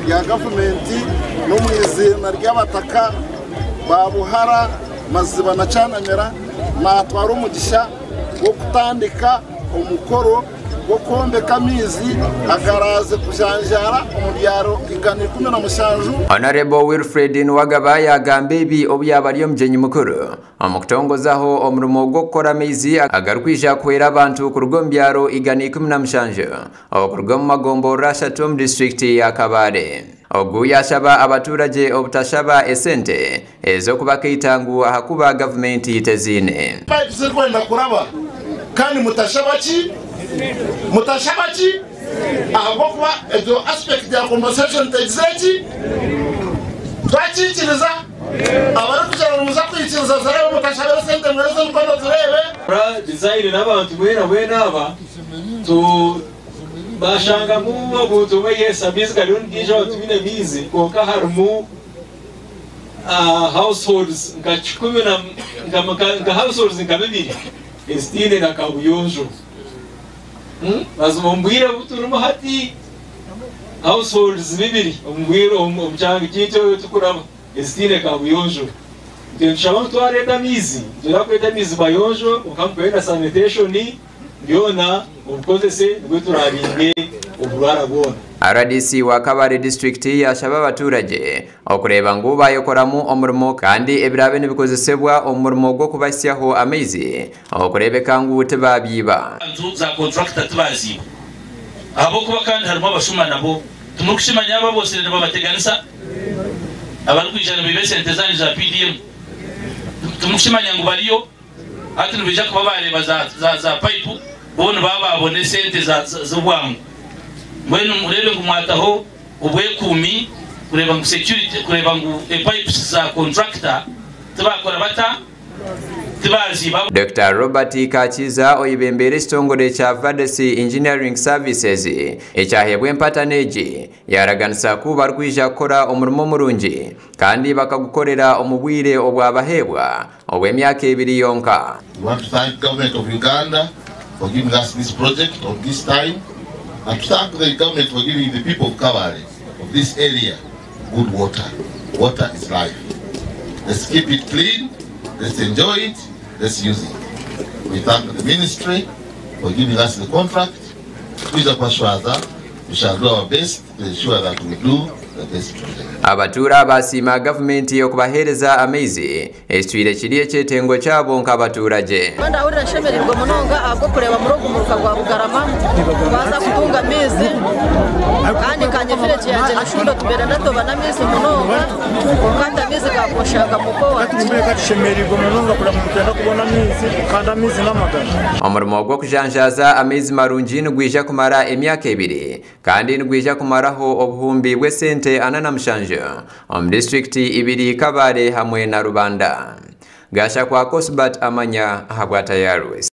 rya gavumenti no mu izina ry'abataka babuhara maziba na canamera natwara umugisha wo kutandika umukoro wo kombeka amizi agaraze kujanjara umubyaro igana 17. Honorable Wilfred Nwagaba yagambe ibi obyabariyo mjenyi mukuru omukutongozaho omurimo gwo gukora amizi agarukwisha kwera abantu ku rugombyaro igana 17 okurugoma magombo Rashatom district ya Kabale. Ogu yashaba abaturage obutashaba esente ezo kubakitangu hakuba government itezine pipes kwenda kuraba kandi mutashabaki ahubwo kuba ejo aspect ya conversation tezeki twakikiriza abari kujana muza kwikiriza zarabe mutashabera sente mwereze mukono turebe ra design n'abantu bwena aba to bashanga mu buntu bayesa bizga rungisha batubine bizi koka harmu households ngachikumi na households ngabibiri estine na kabuyonjo bazumbwira buturuma hati households bibiri umbwiro umchanga kito tukuraba estine kabuyonjo ndishaba twareta mizi turakweta mizi bayonjo ukamkwenda sanitation ni byona ubukozese rwituraringe uburara bwona. RDC wa Kabale district yashaba abaturage okureba ngo bayokoramu omurimo kandi ebirabe nibikozesebwa omurimo gwo kubasyaho amezi okurebeka ngo tebabiba za contractor tubazi abo kuba kandi harimo abashuma nabo tumukushimanya aba bose babateganisa abari kwijana bibesente zani za PDM tumukushimanya ngo bariyo ati nubija kuba bareba za pipe bona bababone sente za bwangu mwene murebe ngumwataho ubwekumi kureba ngo security kureba ngo pipes za contractor tubakora bata tibazi. Dr. Robert Kachiza oyibembere kitongole kya Vadesi Engineering Services ekyahebwe empataneji yaraganisa kuba rwija kora omurimo murungi kandi bakagukorera omubwire obwabahebwa obw'emyaka 2 yonka. We want to thank government of Uganda for giving us this project of this time, and to thank the government for giving the people of Kabale of this area good water. Water is life. Let's keep it clean, let's enjoy it, let's use it. We thank the ministry for giving us the contract. We shall do our best to ensure that we do the best project. Abatura basima government yokubahereza amezi estwire kiriye kyetengo kyabo nk'abaturage. Banda urira shemerirwa munonga abwo kureba murogo muruka rwa Bugarama baza kutunga amezi kandi kanyefire cyanje nashundo tubera ndatoba na mezi munonga ukanda amezi kakoshaka muko atumbeka shemerirwa munonga kura mukenda kubona amezi kandi amezi n'amagana. Omurimo gwo kujanjaza amezi marungi nugwija kumara emyaka 2 kandi nugwija kumaraho obuhumbi bw'esente 47 district 2 Kabale hamwe na Rubanda. Gasha kwa Kosbat Amanya habwata Yarwes.